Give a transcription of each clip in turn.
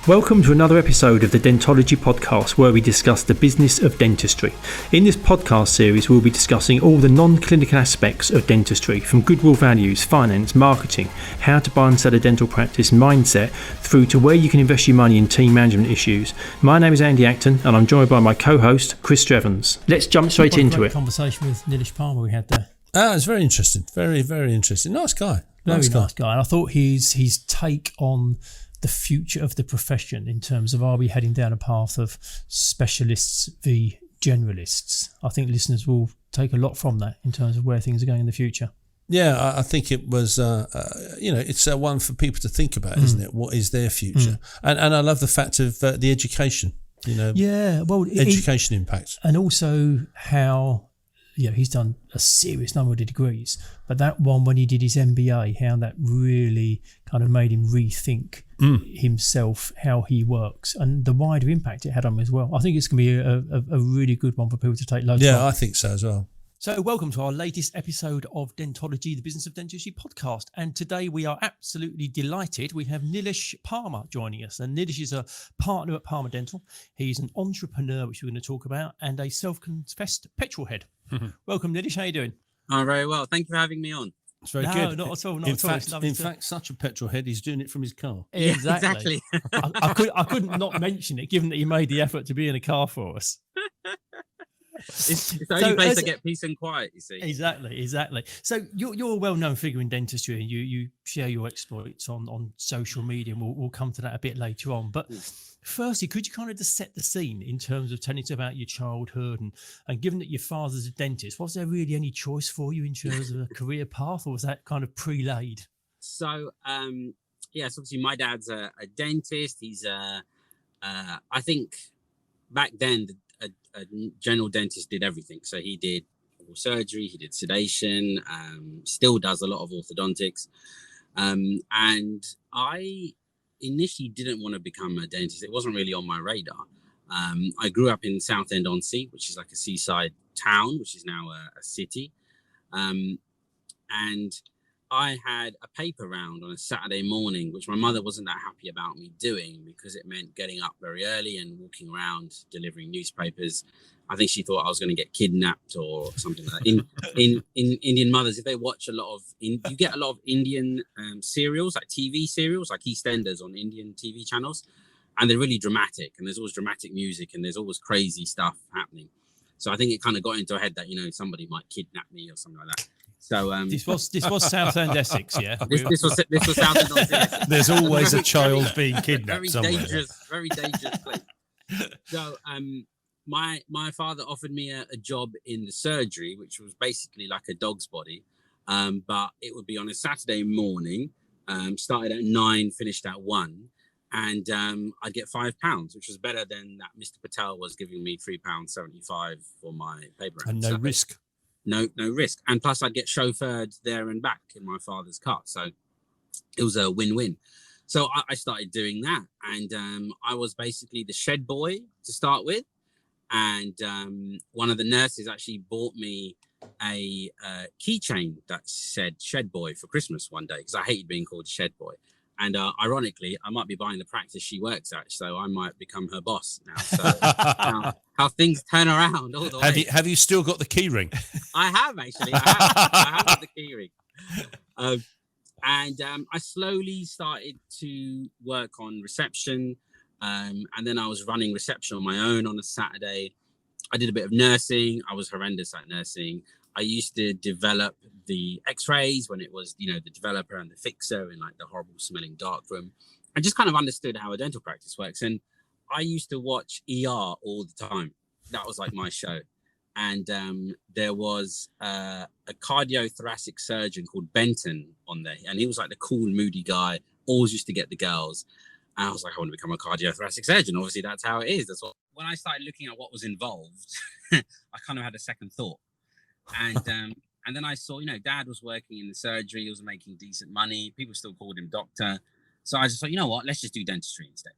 Welcome to another episode of the Dentology podcast, where we discuss the business of dentistry. In this podcast series, we'll be discussing all the non-clinical aspects of dentistry, from goodwill values, finance, marketing, how to buy and sell a dental practice, mindset, through to where you can invest your money in team management issues. My name is Andy Acton, and I'm joined by my co-host, Chris Strevens. Let's jump straight into it. Conversation with Nilesh Parmar we had there. It's very interesting. Very, very interesting. Nice guy. Very nice guy. And I thought his take on the future of the profession in terms of, are we heading down a path of specialists v generalists? I think listeners will take a lot from that in terms of where things are going in the future. Yeah, I think it was, it's one for people to think about, isn't it? What is their future? And I love the fact of the education, education impact. And also how, he's done a serious number of degrees, but that one, when he did his MBA, how that really kind of made him rethink himself, how he works, and the wider impact it had on him as well. I think it's going to be a really good one for people to take loads of. Yeah, I think so as well. So welcome to our latest episode of Dentology, the Business of Dentistry podcast. And today we are absolutely delighted. We have Nilesh Parmar joining us. And Nilesh is a partner at Parmar Dental. He's an entrepreneur, which we're going to talk about, and a self-confessed petrol head. Welcome, Nilesh. How are you doing? I'm very well. Thank you for having me on. It's very good. Not at all. In fact, such a petrol head, he's doing it from his car. Exactly. I couldn't not mention it, given that you made the effort to be in a car for us. It's the only place I get peace and quiet, you see. Exactly. So you're a well-known figure in dentistry, and you share your exploits on social media, and we'll come to that a bit later on. But firstly, could you kind of just set the scene in terms of telling us about your childhood, and given that your father's a dentist, was there really any choice for you in terms of a career path, or was that kind of pre-laid? So, yes, obviously my dad's a dentist. He's I think back then a general dentist did everything. So he did surgery, he did sedation, still does a lot of orthodontics. And I initially didn't want to become a dentist. It wasn't really on my radar. I grew up in Southend-On-Sea, which is like a seaside town, which is now a city. And I had a paper round on a Saturday morning, which my mother wasn't that happy about me doing, because it meant getting up very early and walking around delivering newspapers. I think she thought I was going to get kidnapped or something like that. In Indian mothers, if they watch a lot of, you get a lot of Indian serials, like TV serials, like EastEnders on Indian TV channels, and they're really dramatic, and there's always dramatic music, and there's always crazy stuff happening. So I think it kind of got into her head that somebody might kidnap me or something like that. So this was Southend Essex, yeah. This was Southend-On-Sea. There's always a child being kidnapped somewhere. Very dangerous place. So my father offered me a job in the surgery, which was basically like a dog's body, but it would be on a Saturday morning. Started at 9, finished at 1, and I'd get £5, which was better than that Mr. Patel was giving me £3.75 for my paper. And no risk. No risk. And plus I'd get chauffeured there and back in my father's car. So it was a win-win. So I started doing that. And I was basically the shed boy to start with. And one of the nurses actually bought me a keychain that said shed boy for Christmas one day, because I hated being called shed boy. And ironically, I might be buying the practice she works at, so I might become her boss now. So how things turn around all the way. Have you still got the key ring? I have, actually. I have got the key ring. And I slowly started to work on reception. And then I was running reception on my own on a Saturday. I did a bit of nursing. I was horrendous at nursing. I used to develop the x-rays when it was, the developer and the fixer in like the horrible smelling dark room. I just kind of understood how a dental practice works. And I used to watch ER all the time. That was like my show. And there was a cardiothoracic surgeon called Benton on there. And he was like the cool, moody guy, always used to get the girls. And I was like, I want to become a cardiothoracic surgeon. Obviously, that's how it is. When I started looking at what was involved, I kind of had a second thought. And then I saw, Dad was working in the surgery. He was making decent money. People still called him doctor. So I just thought, you know what? Let's just do dentistry instead.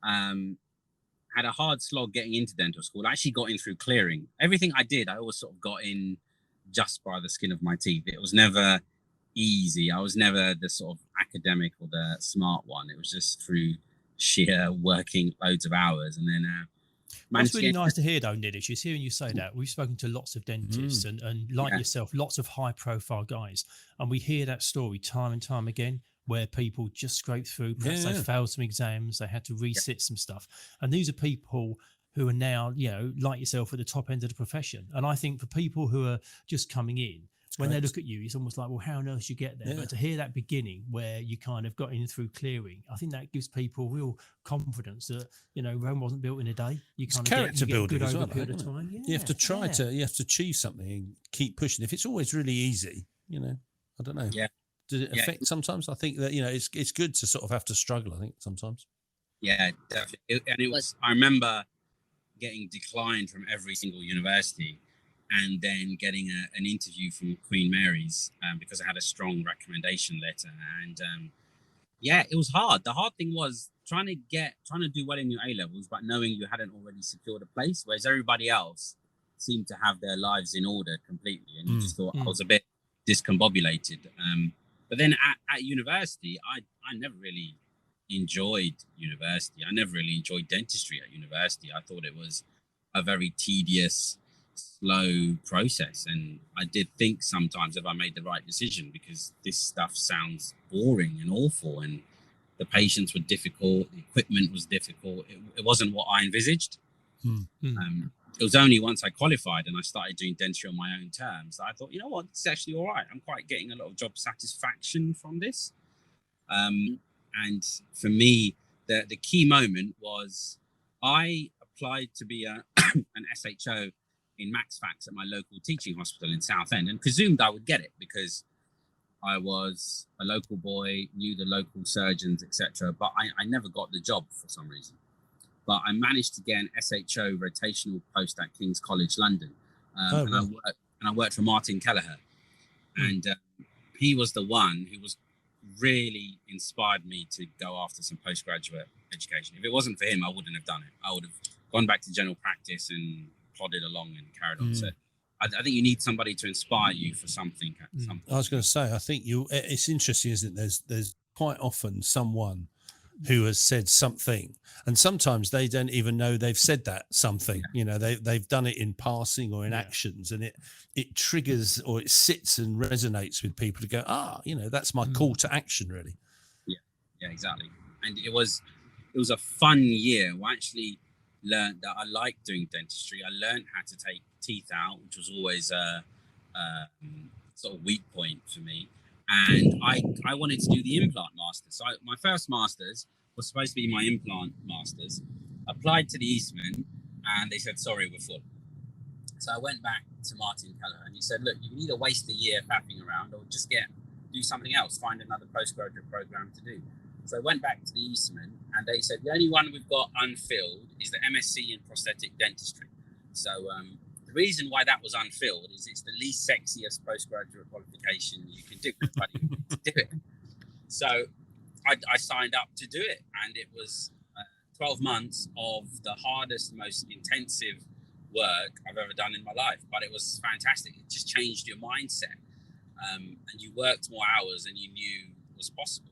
Had a hard slog getting into dental school. I actually got in through clearing. Everything I did, I always sort of got in just by the skin of my teeth. It was never easy. I was never the sort of academic or the smart one. It was just through sheer working loads of hours, and then What's really nice to hear, though, Nileshs, is hearing you say that. We've spoken to lots of dentists and like yourself, lots of high-profile guys, and we hear that story time and time again, where people just scrape through. Perhaps they failed some exams, they had to resit some stuff, and these are people who are now, like yourself, at the top end of the profession. And I think for people who are just coming in, when they look at you, it's almost like, well, how on earth you get there? Yeah. But to hear that beginning where you kind of got in through clearing, I think that gives people real confidence that, Rome wasn't built in a day. You kind of character building as well, over a period of time. Yeah, you have to try you have to achieve something and keep pushing. If it's always really easy, I don't know. Yeah. Does it affect sometimes? I think that, it's good to sort of have to struggle, I think, sometimes. Yeah, definitely. I remember getting declined from every single university, and then getting an interview from Queen Mary's because I had a strong recommendation letter. And it was hard. The hard thing was trying to do well in your A-levels, but knowing you hadn't already secured a place, whereas everybody else seemed to have their lives in order completely. And you just thought I was a bit discombobulated. But then at university, I never really enjoyed university. I never really enjoyed dentistry at university. I thought it was a very tedious, slow process, and I did think sometimes if I made the right decision, because this stuff sounds boring and awful, and the patients were difficult, the equipment was difficult. It wasn't what I envisaged. It was only once I qualified and I started doing dentistry on my own terms that I thought, you know what, it's actually all right. I'm quite getting a lot of job satisfaction from this. And for me, the key moment was I applied to be an SHO in Max Fax at my local teaching hospital in Southend, and presumed I would get it because I was a local boy, knew the local surgeons, etc. But I never got the job for some reason. But I managed to get an SHO rotational post at King's College London, and I worked for Martin Kelleher, and he was the one who was really inspired me to go after some postgraduate education. If it wasn't for him, I wouldn't have done it. I would have gone back to general practice and plodded along and carried on. So I think you need somebody to inspire you for something. I was going to say, I think it's interesting, isn't it? There's quite often someone who has said something, and sometimes they don't even know they've said that something. They've done it in passing or in actions, and it triggers or it sits and resonates with people to go, that's my call to action, really. Yeah, exactly. And it was a fun year. I actually learned that I liked doing dentistry. I learned how to take teeth out, which was always a sort of weak point for me. And I wanted to do the Implant Masters. So my first Masters was supposed to be my Implant Masters. Applied to the Eastman, and they said, sorry, we're full. So I went back to Martin Kelleher, and he said, look, you can either waste a year faffing around or just do something else, find another postgraduate program to do. So I went back to the Eastman, and they said, the only one we've got unfilled is the MSc in prosthetic dentistry. So the reason why that was unfilled is it's the least sexiest postgraduate qualification you can do, but you need to do it. So I signed up to do it, and it was 12 months of the hardest, most intensive work I've ever done in my life, but it was fantastic. It just changed your mindset, and you worked more hours than you knew was possible.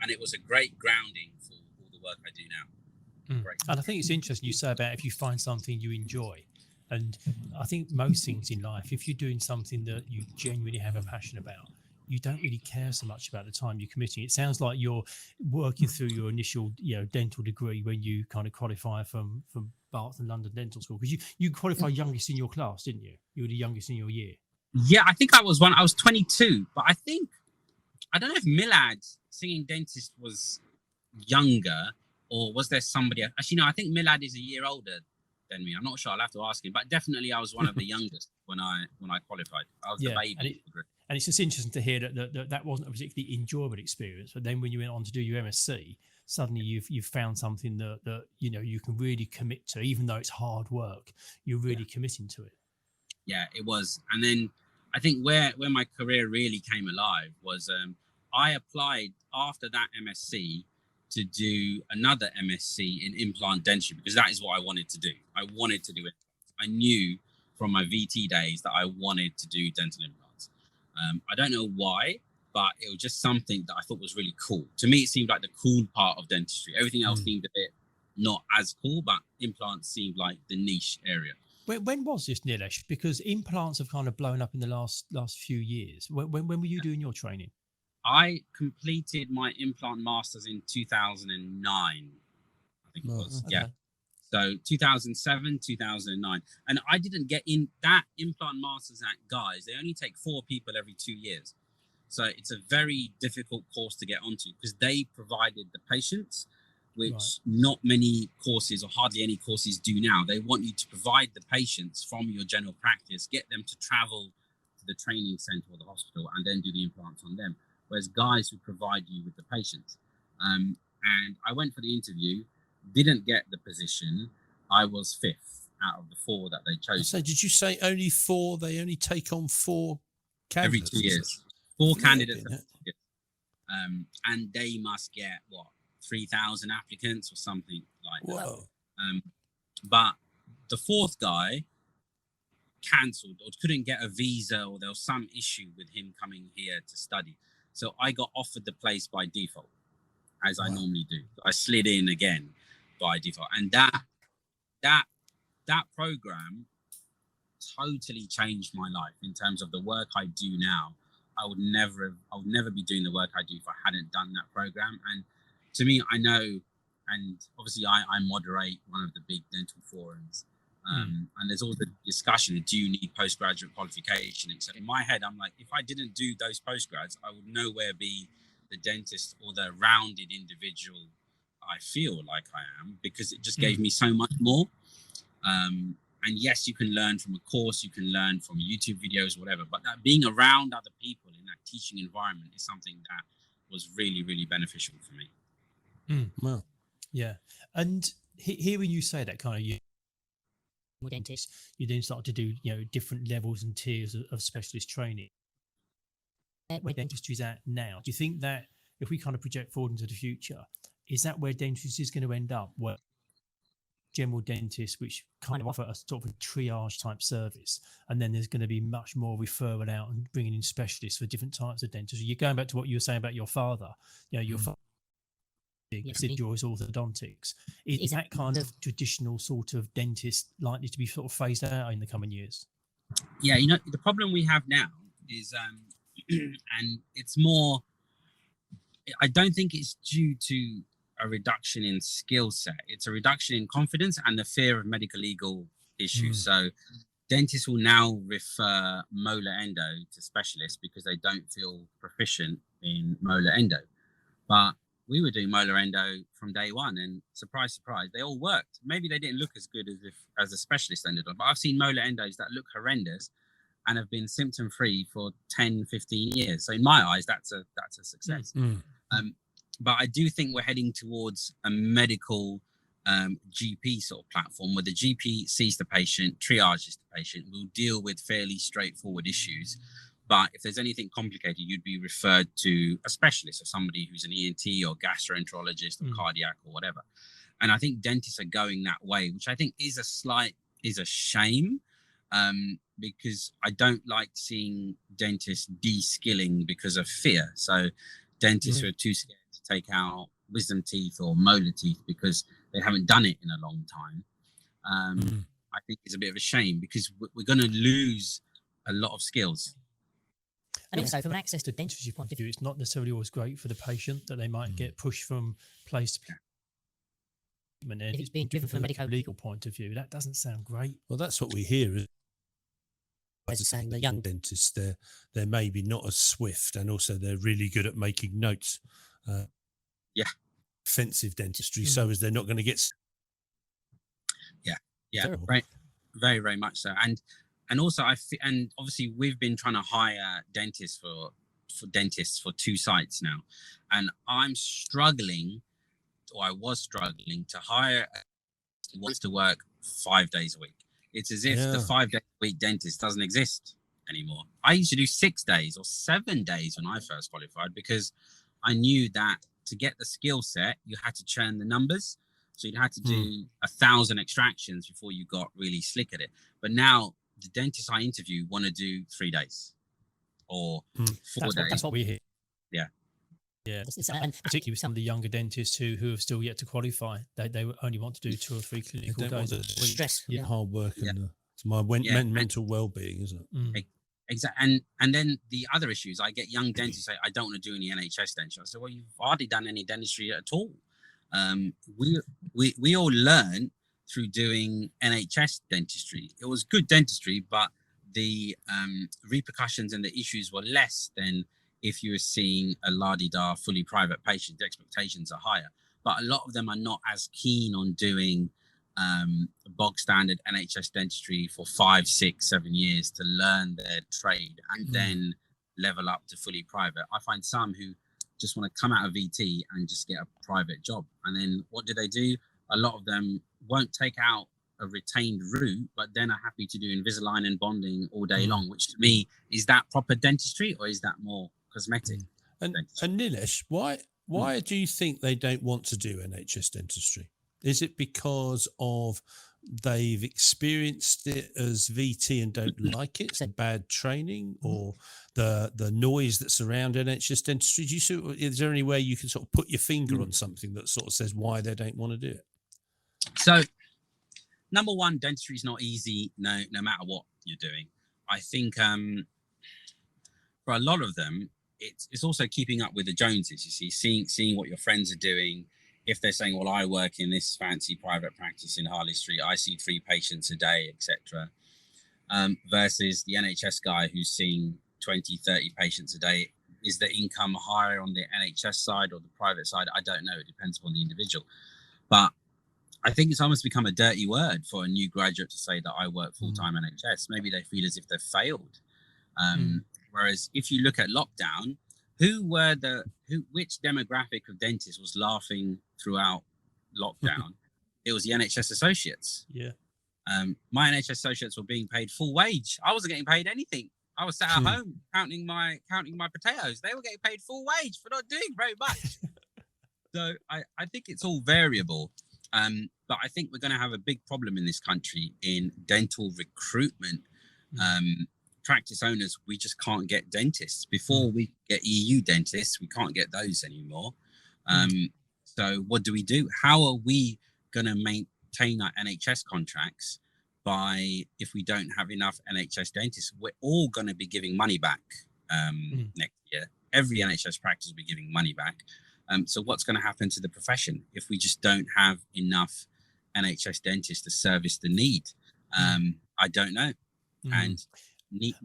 And it was a great grounding for all the work I do now. Great. And I think it's interesting you say about if you find something you enjoy. And I think most things in life, if you're doing something that you genuinely have a passion about, you don't really care so much about the time you're committing. It sounds like you're working through your initial, dental degree when you kind of qualify from Bath and London Dental School, because you qualified youngest in your class, didn't you? You were the youngest in your year. Yeah, I think I was 22, but I don't know if Millard singing dentist was younger, or was there somebody else? Actually, no, I think Millard is a year older than me. I'm not sure. I'll have to ask him, but definitely I was one of the youngest when I qualified. I was the baby. And it's just interesting to hear that wasn't a particularly enjoyable experience. But then when you went on to do your MSc, suddenly you've found something that you can really commit to, even though it's hard work. You're really committing to it. Yeah, it was. And then I think where my career really came alive was I applied after that MSc to do another MSc in implant dentistry, because that is what I wanted to do. I wanted to do it. I knew from my VT days that I wanted to do dental implants. I don't know why. but it was just something that I thought was really cool. To me, it seemed like the cool part of dentistry. Everything else seemed a bit not as cool, but implants seemed like the niche area. When was this, Nilesh? Because implants have kind of blown up in the last few years. When were you doing your training? I completed my Implant Masters in 2009, I think it was. Okay. Yeah. So 2007, 2009. And I didn't get in that Implant Masters at Guys. They only take 4 people every 2 years. So it's a very difficult course to get onto because they provided the patients, which not many courses or hardly any courses do now. They want you to provide the patients from your general practice, get them to travel to the training center or the hospital and then do the implants on them. Whereas Guys who provide you with the patients. And I went for the interview, didn't get the position. I was 5th out of the 4 that they chose. So did you say only 4? They only take on 4 candidates? Every 2 years. 4 candidates. And they must get, 3,000 applicants or something like that. But the 4th guy cancelled or couldn't get a visa, or there was some issue with him coming here to study. So I got offered the place by default, as I normally do. I slid in again by default. And that program totally changed my life in terms of the work I do now. I would never be doing the work I do if I hadn't done that program. And to me, I know, and obviously I moderate one of the big dental forums. And there's all the discussion, do you need postgraduate qualification? So in my head, I'm like, if I didn't do those postgrads, I would nowhere be the dentist or the rounded individual I feel like I am, because it just gave me so much more. And yes, you can learn from a course, you can learn from YouTube videos, whatever, but that being around other people in that teaching environment is something that was really, really beneficial for me. Wow. Yeah. And hearing you say that kind of, you dentist, you then start to do, different levels and tiers of specialist training. Where dentistry is at now, do you think that if we kind of project forward into the future, is that where dentistry is going to end up? Where general dentists, which kind of offer a sort of a triage type service, and then there's going to be much more referral out and bringing in specialists for different types of dentistry. You're going back to what you were saying about your father. Your father residual orthodontics. Is that kind of traditional sort of dentist likely to be sort of phased out in the coming years? Yeah, the problem we have now is, and it's more, I don't think it's due to a reduction in skill set. It's a reduction in confidence and the fear of medical legal issues. So dentists will now refer molar endo to specialists because they don't feel proficient in molar endo. But we were doing molar endo from day one, and surprise, surprise, they all worked. Maybe they didn't look as good as a specialist ended on, but I've seen molar endos that look horrendous and have been symptom free for 10, 15 years. So in my eyes, that's a success. But I do think we're heading towards a medical GP sort of platform where the GP sees the patient, triages the patient, will deal with fairly straightforward issues. But if there's anything complicated, you'd be referred to a specialist or somebody who's an ENT or gastroenterologist or cardiac or whatever. And I think dentists are going that way, which I think is a shame, because I don't like seeing dentists de-skilling because of fear. So dentists who are too scared to take out wisdom teeth or molar teeth because they haven't done it in a long time, I think is a bit of a shame, because we're going to lose a lot of skills. And also, from an access to dentistry point of view, it's not necessarily always great for the patient that they might get pushed from place to place. And if it's being driven from a medical legal point of view, that doesn't sound great. Well, that's what we hear. As I saying, the young dentists, they're maybe not as swift, and also they're really good at making notes. Offensive dentistry, so as they're not going to get. Yeah, terrible. Right, very, very much so. And also, and obviously, we've been trying to hire dentists for 2 sites now, and I'm struggling, or I was struggling, to hire who wants to work 5 days a week. It's as if the 5 day a week dentist doesn't exist anymore. I used to do 6 days or 7 days when I first qualified, because I knew that to get the skill set, you had to churn the numbers. So you'd have to do 1,000 extractions before you got really slick at it. But now the dentists I interview want to do 3 days or 4 days. That's what we hear. Yeah, and particularly with some of the younger dentists who have still yet to qualify, they only want to do 2 or 3 clinical days. Stress, yeah, hard work, and it's my mental well-being, isn't it? Exactly. And then the other issues, I get young dentists say, I don't want to do any NHS dentistry. I say, well, you've hardly done any dentistry at all. We all learn through doing NHS dentistry. It was good dentistry, but the repercussions and the issues were less than if you were seeing a la-di-da fully private patient. The expectations are higher, but a lot of them are not as keen on doing bog standard NHS dentistry for 5, 6, 7 years to learn their trade and then level up to fully private. I find some who just want to come out of VT and just get a private job. And then what do? A lot of them won't take out a retained route, but then are happy to do Invisalign and bonding all day long, which to me, is that proper dentistry or is that more cosmetic? And Nilesh, why do you think they don't want to do NHS dentistry? Is it because of they've experienced it as VT and don't like it, so bad training, or the noise that's around NHS dentistry? Is there any way you can sort of put your finger on something that sort of says why they don't want to do it? So, number one, dentistry is not easy, no matter what you're doing. I think for a lot of them, it's also keeping up with the Joneses. You see, seeing what your friends are doing. If they're saying, well, I work in this fancy private practice in Harley Street, I see 3 patients a day, etc. Versus the NHS guy who's seeing 20, 30 patients a day. Is the income higher on the NHS side or the private side? I don't know. It depends upon the individual. But I think it's almost become a dirty word for a new graduate to say that I work full-time NHS. Maybe they feel as if they've failed. Whereas if you look at lockdown, which demographic of dentists was laughing throughout lockdown? It was the NHS associates. Yeah. My NHS associates were being paid full wage. I wasn't getting paid anything. I was sat at home counting my potatoes. They were getting paid full wage for not doing very much. So I think it's all variable. But I think we're going to have a big problem in this country in dental recruitment. Practice owners, we just can't get dentists. Before we get EU dentists, we can't get those anymore. So what do we do? How are we going to maintain our NHS contracts if we don't have enough NHS dentists? We're all going to be giving money back next year. Every NHS practice will be giving money back. So what's going to happen to the profession if we just don't have enough NHS dentists to service the need? I don't know. And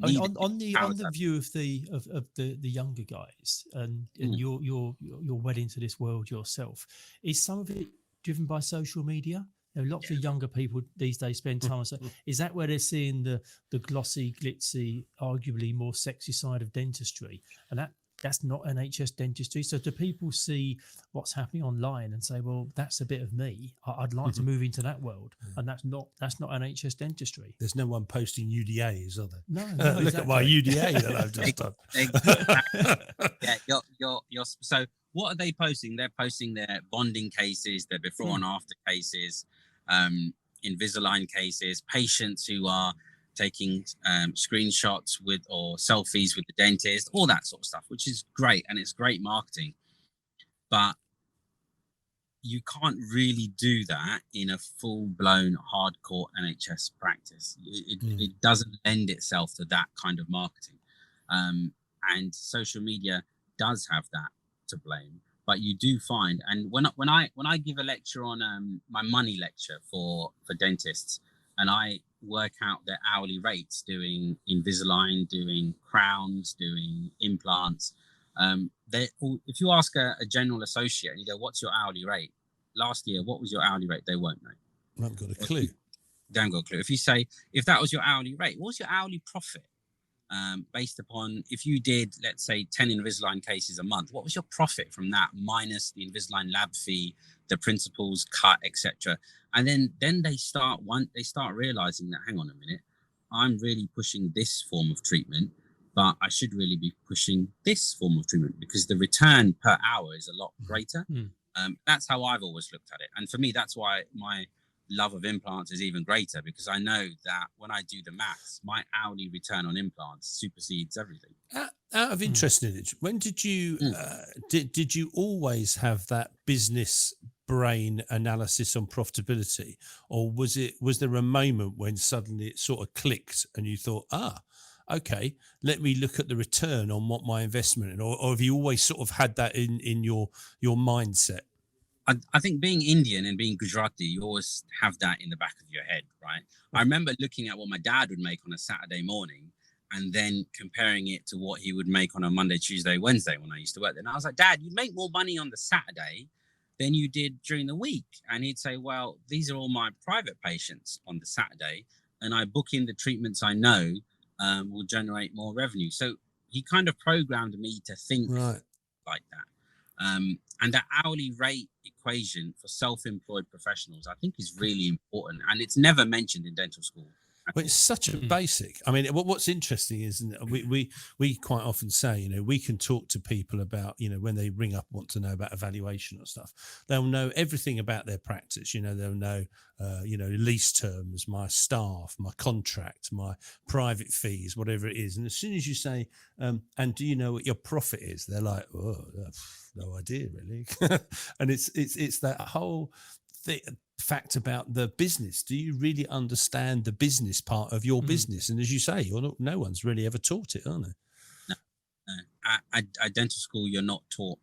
on the view of the younger guys, and you're well into this world yourself, is some of it driven by social media? Lots of younger people these days spend time on. Is that where they're seeing the glossy, glitzy, arguably more sexy side of dentistry, and that's not NHS dentistry? So do people see what's happening online and say, well, that's a bit of me, I'd like to move into that world, and that's not NHS dentistry? There's no one posting UDAs, are there? No, Look at my UDA that I've just done. You're so what are they posting? They're posting their bonding cases, their before and after cases, Invisalign cases, patients who are taking screenshots or selfies with the dentist, all that sort of stuff, which is great, and it's great marketing. But you can't really do that in a full-blown hardcore NHS practice. It doesn't lend itself to that kind of marketing, and social media does have that to blame. But you do find, and when I give a lecture on my money lecture for dentists, and I work out their hourly rates doing Invisalign, doing crowns, doing implants. If you ask a general associate and you go, what's your hourly rate? Last year, what was your hourly rate? They won't know. I haven't got a clue. They haven't got a clue. If you say, if that was your hourly rate, what was your hourly profit? Based upon, if you did, let's say 10 Invisalign cases a month, what was your profit from that minus the Invisalign lab fee, the principal's cut, etc.? And then they start realizing that, hang on a minute, I'm really pushing this form of treatment, but I should really be pushing this form of treatment because the return per hour is a lot greater. That's how I've always looked at it. And for me, that's why love of implants is even greater, because I know that when I do the maths, my hourly return on implants supersedes everything. Out of interest, Nileshs, when did you did you always have that business brain analysis on profitability, or was there a moment when suddenly it sort of clicked and you thought, okay, let me look at the return on what my investment, or have you always sort of had that in your mindset? I think being Indian and being Gujarati, you always have that in the back of your head, right? I remember looking at what my dad would make on a Saturday morning and then comparing it to what he would make on a Monday, Tuesday, Wednesday when I used to work there. And I was like, Dad, you make more money on the Saturday than you did during the week. And he'd say, well, these are all my private patients on the Saturday, and I book in the treatments I know will generate more revenue. So he kind of programmed me to think like that. And that hourly rate equation for self-employed professionals, I think, is really important, and it's never mentioned in dental school. Well, it's such a basic. I mean, what's interesting is we quite often say, we can talk to people about, when they ring up, want to know about evaluation or stuff, they'll know everything about their practice. They'll know, lease terms, my staff, my contract, my private fees, whatever it is. And as soon as you say, and do you know what your profit is? They're like, oh, no idea really. And it's that whole fact about the business. Do you really understand the business part of your business? And as you say, no one's really ever taught it, are they? No. At dental school, you're not taught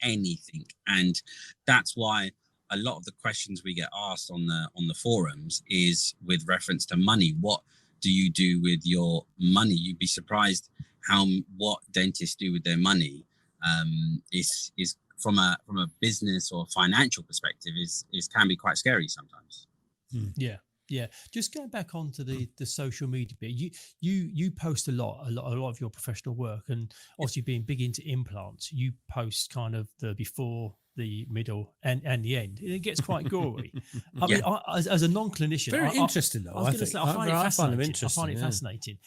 anything, and that's why a lot of the questions we get asked on the forums is with reference to money. What do you do with your money? You'd be surprised what dentists do with their money. Is from a business or financial perspective is can be quite scary sometimes. Yeah. Just going back onto the social media bit, you post a lot of your professional work, and obviously being big into implants, you post kind of the before, the middle, and the end. It gets quite gory. I mean, as a non-clinician, very interesting though. I find it fascinating.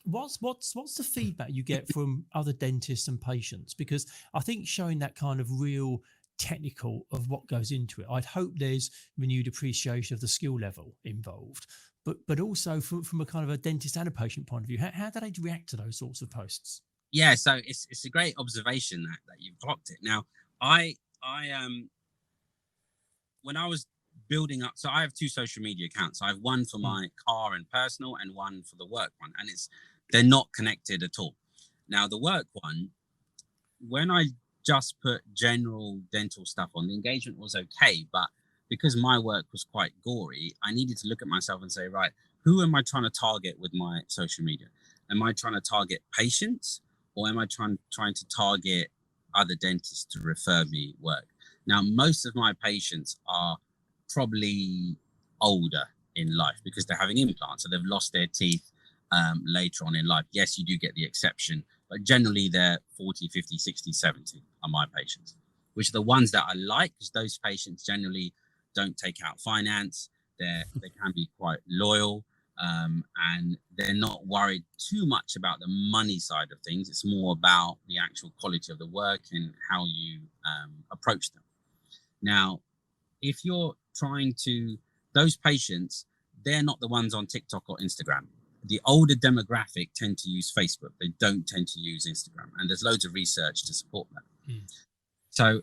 What's the feedback you get from other dentists and patients? Because I think showing that kind of real technical of what goes into it, I'd hope there's renewed appreciation of the skill level involved, but also from a kind of a dentist and a patient point of view, how do they react to those sorts of posts? Yeah, so it's a great observation that you've clocked it. Now, I when I was building up, so I have two social media accounts. I have one for my car and personal, and one for the work one, and they're not connected at all. Now, the work one, when I just put general dental stuff on, the engagement was okay, but because my work was quite gory, I needed to look at myself and say, right, who am I trying to target with my social media? Am I trying to target patients, or am I trying to target other dentists to refer me work? Now, most of my patients are probably older in life because they're having implants, so they've lost their teeth later on in life. Yes, you do get the exception, but generally they're 40, 50, 60, 70 are my patients, which are the ones that I like, because those patients generally don't take out finance. They can be quite loyal, and they're not worried too much about the money side of things. It's more about the actual quality of the work and how you approach them. Now, if you're those patients, they're not the ones on TikTok or Instagram. The older demographic tend to use Facebook. They don't tend to use Instagram. And there's loads of research to support that. So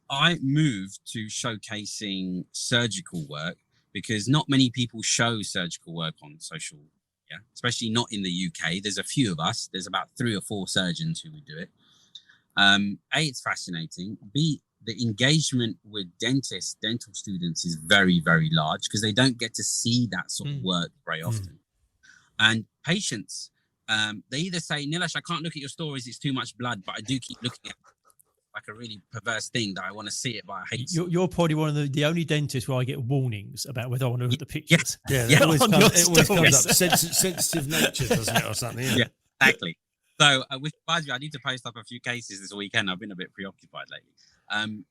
I moved to showcasing surgical work, because not many people show surgical work on social media, especially not in the UK. There's a few of us. There's about 3 or 4 surgeons who would do it. A, it's fascinating. B, the engagement with dental students is very, very large, because they don't get to see that sort of work very often. And patients, they either say, Nilesh, I can't look at your stories, it's too much blood, but I do keep looking at it, like a really perverse thing that I want to see it, but I hate it. You're probably one of the only dentists where I get warnings about whether I want to look at the pictures. It always comes up. Sensitive nature, doesn't it, or something? Yeah, exactly. So, which reminds me, I need to post up a few cases this weekend. I've been a bit preoccupied lately.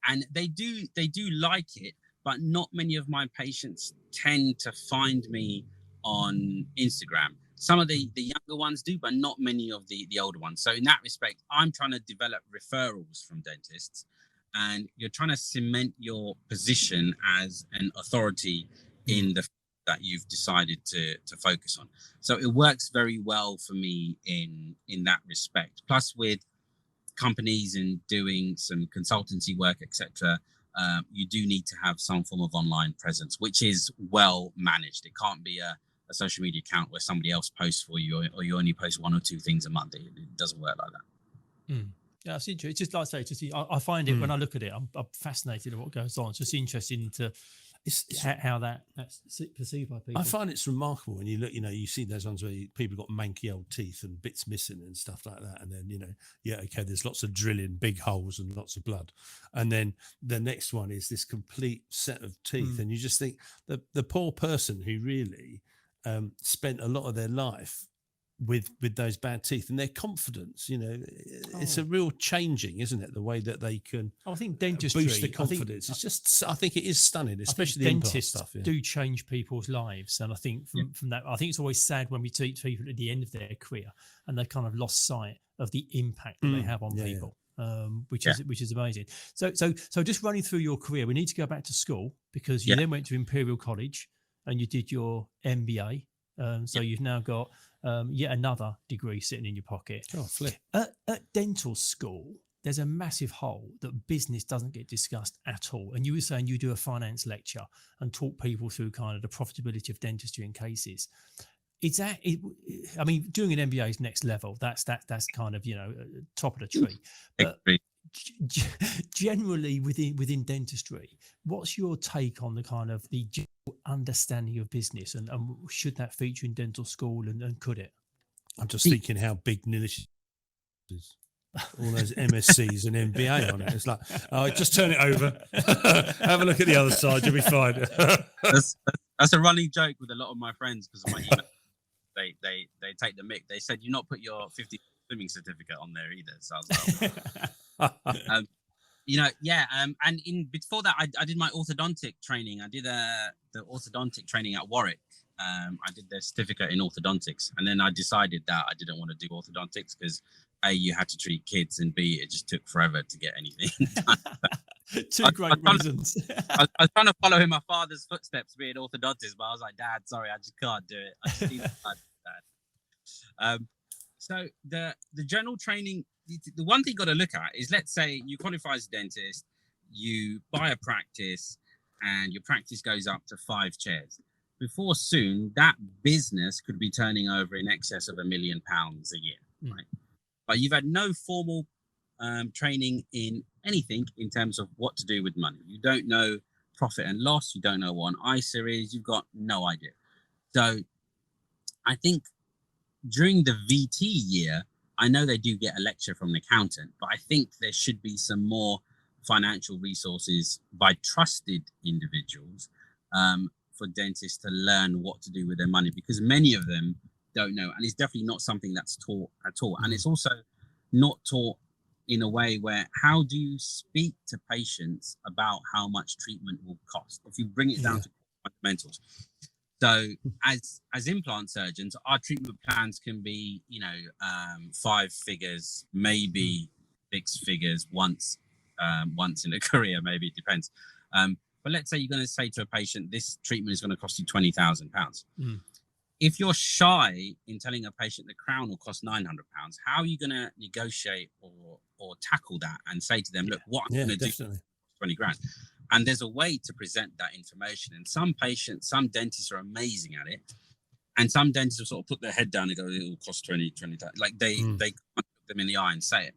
And they do like it, but not many of my patients tend to find me on Instagram. Some of the younger ones do, but not many of the older ones. So in that respect, I'm trying to develop referrals from dentists. and you're trying to cement your position as an authority in the that you've decided to focus on. So it works very well for me in that respect. Plus, with companies and doing some consultancy work, etc., you do need to have some form of online presence, which is well managed. It can't be a social media account where somebody else posts for you, or you only post 1 or 2 things a month. It doesn't work like that. Yeah, it's interesting. It's just like I say, I find it when I look at it, I'm fascinated at what goes on. It's just interesting to how that's perceived by people. I find it's remarkable when you look, you see those ones where people got manky old teeth and bits missing and stuff like that. And then, there's lots of drilling, big holes and lots of blood. And then the next one is this complete set of teeth. And you just think the poor person who really spent a lot of their life with those bad teeth and their confidence, it's a real changing, isn't it? The way that they can I think dentistry boost the confidence. I think it is stunning, especially the dentists stuff. Yeah. do change people's lives. And I think from that, I think it's always sad when we teach people at the end of their career and they kind of lost sight of the impact that they have on people. Which is amazing. So just running through your career, we need to go back to school because you then went to Imperial College and you did your MBA. So you've now got yet another degree sitting in your pocket. Oh, flip. At dental school, there's a massive hole that business doesn't get discussed at all. And you were saying you do a finance lecture and talk people through kind of the profitability of dentistry in cases. I mean, doing an MBA is next level. That's kind of, top of the tree. But generally within dentistry, what's your take on the kind of the understanding of business and should that feature in dental school and could it? I'm just thinking how big Nileshs is. All those MSCs and MBA on it. It's like, just turn it over. Have a look at the other side. You'll be fine. That's a running joke with a lot of my friends because of my email. They take the mick. They said, "You not put your 50 swimming certificate on there either." So I was like, and before that, I did my orthodontic training. I did the orthodontic training at Warwick. I did the certificate in orthodontics, and then I decided that I didn't want to do orthodontics because A, you had to treat kids, and B, it just took forever to get anything done. Two great reasons. I was trying to follow in my father's footsteps, being orthodontist, but I was like, Dad, sorry, I just can't do it. I just need to Dad. So the general training, the one thing you got to look at is, let's say you qualify as a dentist, you buy a practice, and your practice goes up to 5 chairs. Before soon, that business could be turning over in excess of £1 million a year, right? But you've had no formal training in anything in terms of what to do with money. You don't know profit and loss. You don't know what an ISA is. You've got no idea. So I think during the VT year, I know they do get a lecture from an accountant, but I think there should be some more financial resources by trusted individuals for dentists to learn what to do with their money, because many of them don't know. And it's definitely not something that's taught at all. And it's also not taught in a way where, how do you speak to patients about how much treatment will cost? If you bring it down to fundamentals. So as implant surgeons, our treatment plans can be, 5 figures, maybe 6 figures once in a career, maybe it depends. But let's say you're going to say to a patient, this treatment is going to cost you £20,000. If you're shy in telling a patient the crown will cost £900, how are you going to negotiate or tackle that and say to them, look, what I'm going to do 20 grand? And there's a way to present that information. And some patients, some dentists are amazing at it. And some dentists will sort of put their head down and go, it will cost 20, like they can't look them in the eye and say it.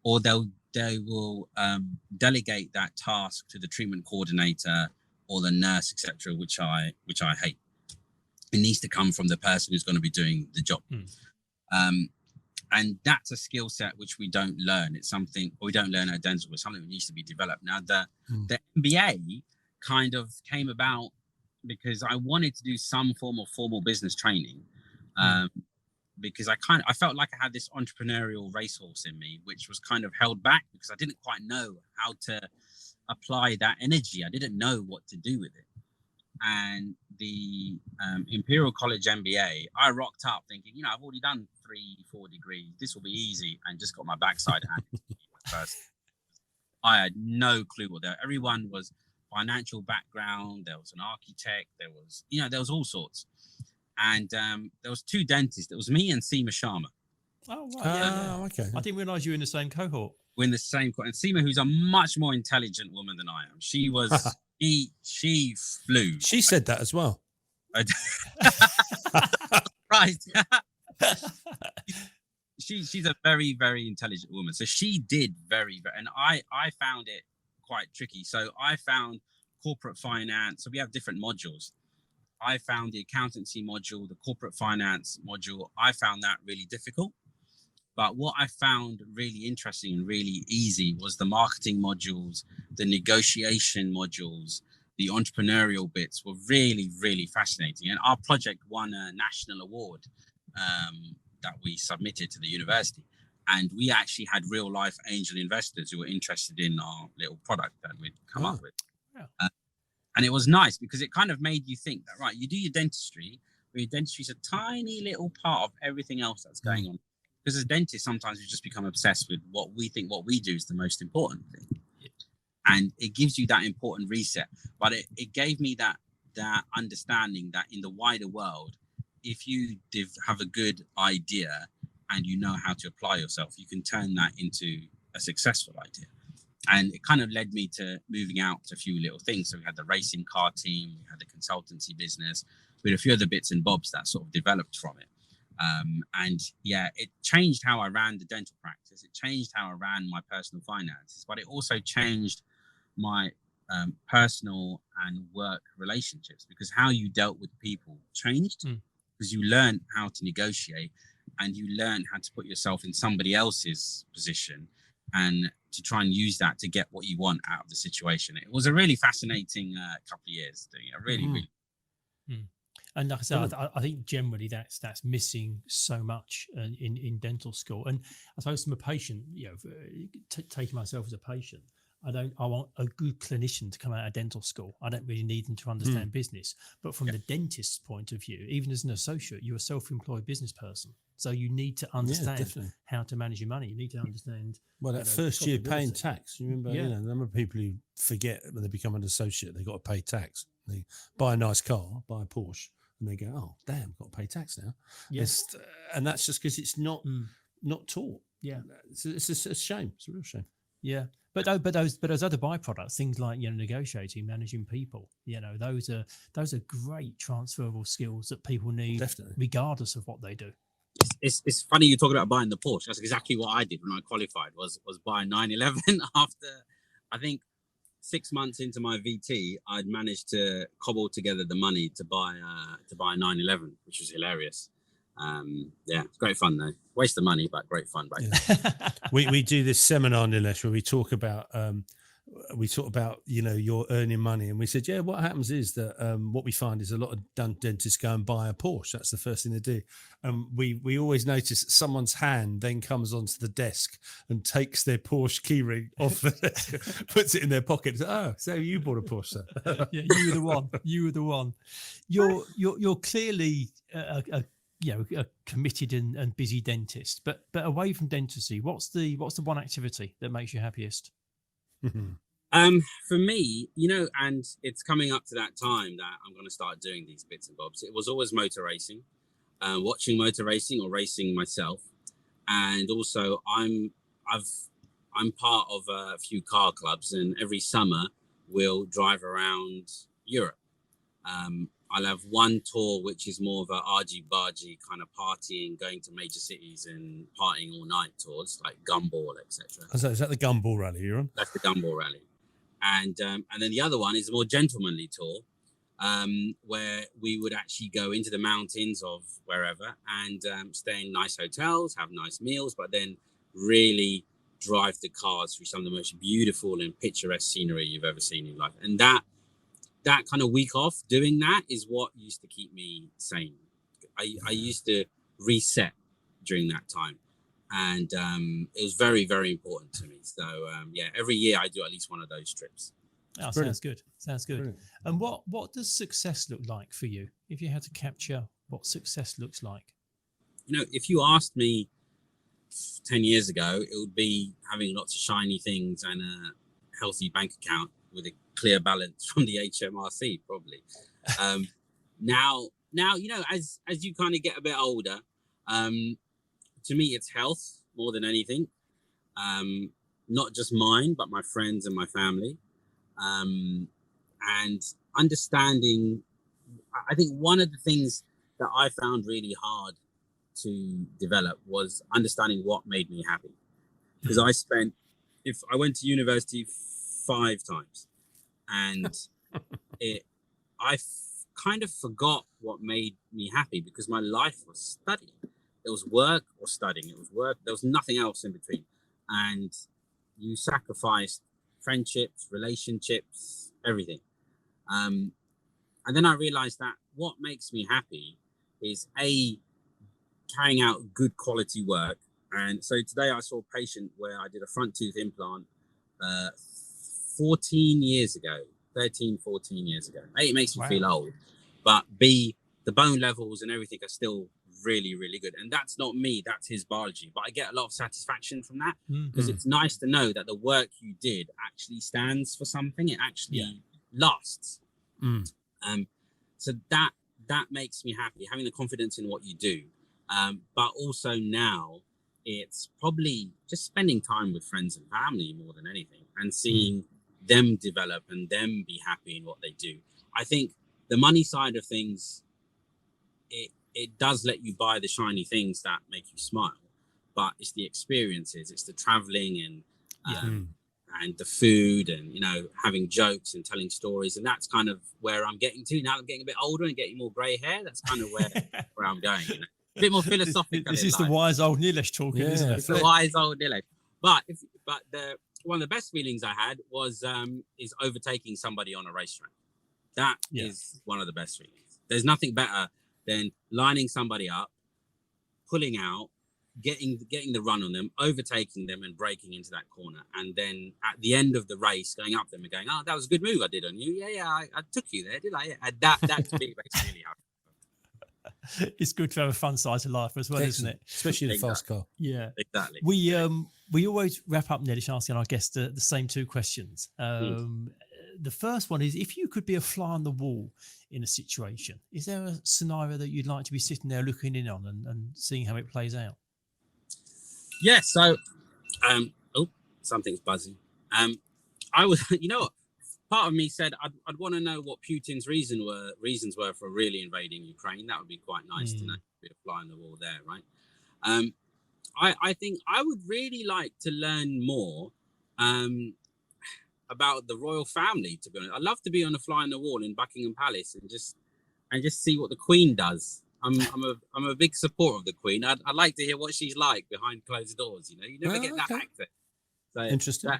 Or they will delegate that task to the treatment coordinator or the nurse, etc., which I hate. It needs to come from the person who's going to be doing the job. And that's a skill set which we don't learn. It's something we don't learn at dental, but something that needs to be developed. Now, the MBA kind of came about because I wanted to do some form of formal business training, because I felt like I had this entrepreneurial racehorse in me, which was kind of held back because I didn't quite know how to apply that energy. I didn't know what to do with it. And the Imperial College MBA, I rocked up thinking, I've already done 3-4 degrees. This will be easy, and just got my backside handed first. I had no clue what they were. Everyone was financial background. There was an architect. There was, there was all sorts. And there was 2 dentists. It was me and Seema Sharma. Oh, right. Yeah. Okay. I didn't realize you were in the same cohort. We're in the same cohort. And Seema, who's a much more intelligent woman than I am. She was, she flew. She said that as well. Right. She's a very, very intelligent woman. So she did very, very, and I found it quite tricky. So I found corporate finance. So we have different modules. I found the accountancy module, the corporate finance module. I found that really difficult. But what I found really interesting and really easy was the marketing modules, the negotiation modules, the entrepreneurial bits were really, really fascinating. And our project won a national award that we submitted to the university. And we actually had real life angel investors who were interested in our little product that we'd come up with. Yeah. And it was nice because it kind of made you think that, right, you do your dentistry, but your dentistry is a tiny little part of everything else that's going on. Because as dentists, sometimes we just become obsessed with what we think what we do is the most important thing. And it gives you that important reset. But it gave me that understanding that in the wider world, if you have a good idea and you know how to apply yourself, you can turn that into a successful idea. And it kind of led me to moving out to a few little things. So we had the racing car team, we had the consultancy business, we had a few other bits and bobs that sort of developed from it. And yeah, it changed how I ran the dental practice. It changed how I ran my personal finances, but it also changed my personal and work relationships, because how you dealt with people changed because you learned how to negotiate and you learn how to put yourself in somebody else's position and to try and use that to get what you want out of the situation. It was a really fascinating couple of years doing it. Really. And like I said, I think generally that's missing so much in dental school. And I suppose from a patient, taking myself as a patient, I want a good clinician to come out of dental school. I don't really need them to understand business. But from the dentist's point of view, even as an associate, you're a self-employed business person. So you need to understand how to manage your money. You need to understand. Well, that first year paying tax, you remember, the number of people who forget when they become an associate, they've got to pay tax. They buy a nice car, buy a Porsche, and they go, oh, damn, I've got to pay tax now. Yes. And that's just because it's not taught. Yeah. It's a shame. It's a real shame. Yeah. But those other byproducts, things like negotiating, managing people, those are great transferable skills that people need, regardless of what they do. It's funny you're talking about buying the Porsche. That's exactly what I did when I qualified. Was buy a 911 after, I think, 6 months into my VT, I'd managed to cobble together the money to buy a 911, which was hilarious. It's great fun though. Waste of money, but great fun. We do this seminar, Nilesh, where we talk about you're earning money, and we said, what happens is that what we find is a lot of dentists go and buy a Porsche. That's the first thing they do, and we always notice that someone's hand then comes onto the desk and takes their Porsche keyring off the desk, puts it in their pocket. So you bought a Porsche, sir. Yeah, you were the one. You're clearly a committed and busy dentist, but away from dentistry, what's the one activity that makes you happiest? For me, and it's coming up to that time that I'm going to start doing these bits and bobs. It was always motor racing, watching motor racing or racing myself, and also I'm part of a few car clubs, and every summer we'll drive around Europe. I'll have one tour which is more of a argy-bargy kind of partying, going to major cities and partying all night tours, like Gumball, etc. Is that the Gumball rally you're on? That's the Gumball rally. And then the other one is a more gentlemanly tour, where we would actually go into the mountains of wherever and stay in nice hotels, have nice meals, but then really drive the cars through some of the most beautiful and picturesque scenery you've ever seen in your life. And that kind of week off doing that is what used to keep me sane. I used to reset during that time, and it was very, very important to me. So every year I do at least one of those trips. Oh, sounds good. Brilliant. And what does success look like for you? If you had to capture what success looks like, if you asked me 10 years ago, it would be having lots of shiny things and healthy bank account with a clear balance from the HMRC, probably. Now, as you kind of get a bit older, to me, it's health more than anything. Not just mine, but my friends and my family. And understanding, I think one of the things that I found really hard to develop was understanding what made me happy. Because I went to university 5 times, and kind of forgot what made me happy, because my life was studying. It was work or studying. It was work. There was nothing else in between. And you sacrificed friendships, relationships, everything. And then I realized that what makes me happy is carrying out good quality work. And so today I saw a patient where I did a front tooth implant 13, 14 years ago. A, it makes me feel old, but B, the bone levels and everything are still really, really good. And that's not me, that's his biology. But I get a lot of satisfaction from that, because it's nice to know that the work you did actually stands for something. It actually lasts. So that makes me happy, having the confidence in what you do. But also now it's probably just spending time with friends and family more than anything, and seeing them develop and them be happy in what they do. I think the money side of things, it does let you buy the shiny things that make you smile, but it's the experiences, it's the traveling and the food, and having jokes and telling stories. And that's kind of where I'm getting to now. I'm getting a bit older and getting more grey hair. That's kind of where I'm going. A bit more philosophical. This is the wise old Nilesh talking, isn't it? It's the wise old Nilesh. But one of the best feelings I had was is overtaking somebody on a racetrack. That is one of the best feelings. There's nothing better than lining somebody up, pulling out, getting the run on them, overtaking them and breaking into that corner. And then at the end of the race, going up them and going, "Oh, that was a good move I did on you. Yeah, I took you there, did I?" Yeah. And that to me makes me really happy. It's good to have a fun side to life as well, isn't it? Especially in a fast car. Yeah, exactly. We always wrap up, Nilesh, asking our guests the same 2 questions. The first one is, if you could be a fly on the wall in a situation, is there a scenario that you'd like to be sitting there looking in on and seeing how it plays out? Yeah. So, something's buzzing. I was, part of me said I'd want to know what Putin's reasons were for really invading Ukraine. That would be quite nice to know, be a fly on the wall there, right? I think I would really like to learn more about the royal family, to be honest. I'd love to be on a fly on the wall in Buckingham Palace and just see what the Queen does. I'm a big supporter of the Queen. I'd like to hear what she's like behind closed doors. You never get that access. So interesting.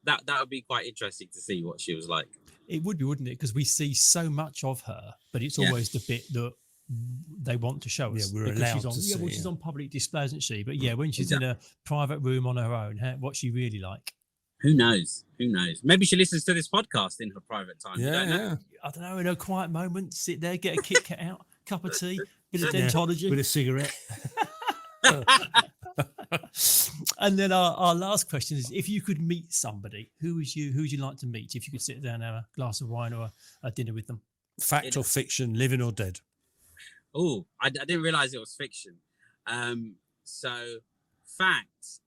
That would be quite interesting to see what she was like. It would be, wouldn't it? Because we see so much of her, but it's always the bit that they want to show us. Yeah, we're allowed to see. Well, she's on public display, isn't she? But when she's in a private room on her own, what's she really like? Who knows? Maybe she listens to this podcast in her private time. I don't know. In her quiet moment, sit there, get a Kit Kat out, cup of tea, bit of Dentology, with a cigarette. And then our last question is, if you could meet somebody, who would you like to meet? If you could sit down and have a glass of wine or a dinner with them. Fact or fiction, living or dead? Oh, I didn't realize it was fiction. So fact,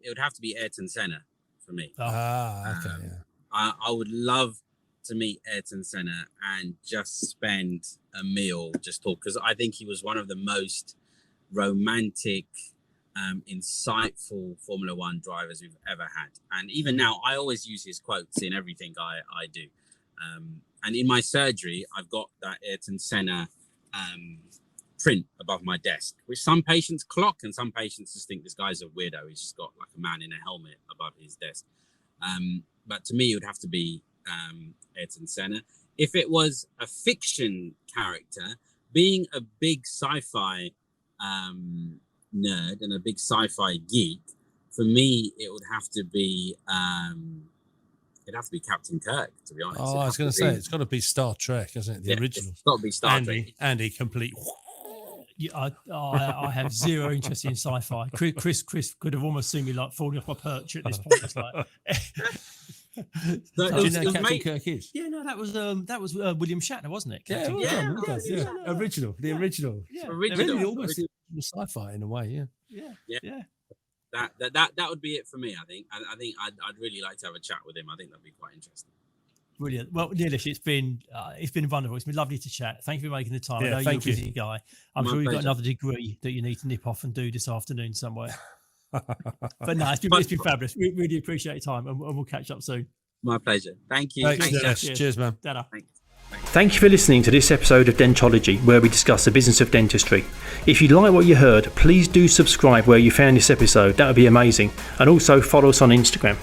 it would have to be Ayrton Senna for me. Okay. I would love to meet Ayrton Senna and just spend a meal, just talk, because I think he was one of the most romantic, insightful Formula One drivers we've ever had. And even now, I always use his quotes in everything I do. And in my surgery, I've got that Ayrton Senna print above my desk, which some patients clock and some patients just think this guy's a weirdo. He's just got like a man in a helmet above his desk. But to me, it would have to be Ayrton Senna. If it was a fiction character, being a big sci-fi nerd and a big sci-fi geek, for me, it would have to be Captain Kirk, to be honest. I was going to say, it's got to be Star Trek, hasn't it? The original. It's got to be Star Trek. Andy, complete. Yeah, I have zero interest in sci-fi. Chris could have almost seen me like falling off my perch at this point. It's like, So Do you know it was Captain made- Kirk is? Yeah, no, that was William Shatner, wasn't it? Yeah, Captain well Kirk? done, well done, Yeah, yeah. no, no. Original, the original. Yeah, Original. Really, almost the sci-fi in a way, yeah. yeah, Yeah. yeah. That would be it for me. I think. I think I'd really like to have a chat with him. I think that'd be quite interesting. Brilliant. Well, Nilesh, it's been wonderful. It's been lovely to chat. Thank you for making the time. Yeah, I know you're a thank you. busy guy. I'm My sure you've got pleasure. another degree that you need to nip off and do this afternoon somewhere. But no, it's been fabulous. We really appreciate your time, and we'll catch up soon. My pleasure. Thank you. Thanks, Thanks, Nilesh. Cheers. Cheers, man. Ta-da. Thanks. Thank you for listening to this episode of Dentology, where we discuss the business of dentistry. If you like what you heard, please do subscribe where you found this episode. That would be amazing. And also follow us on Instagram.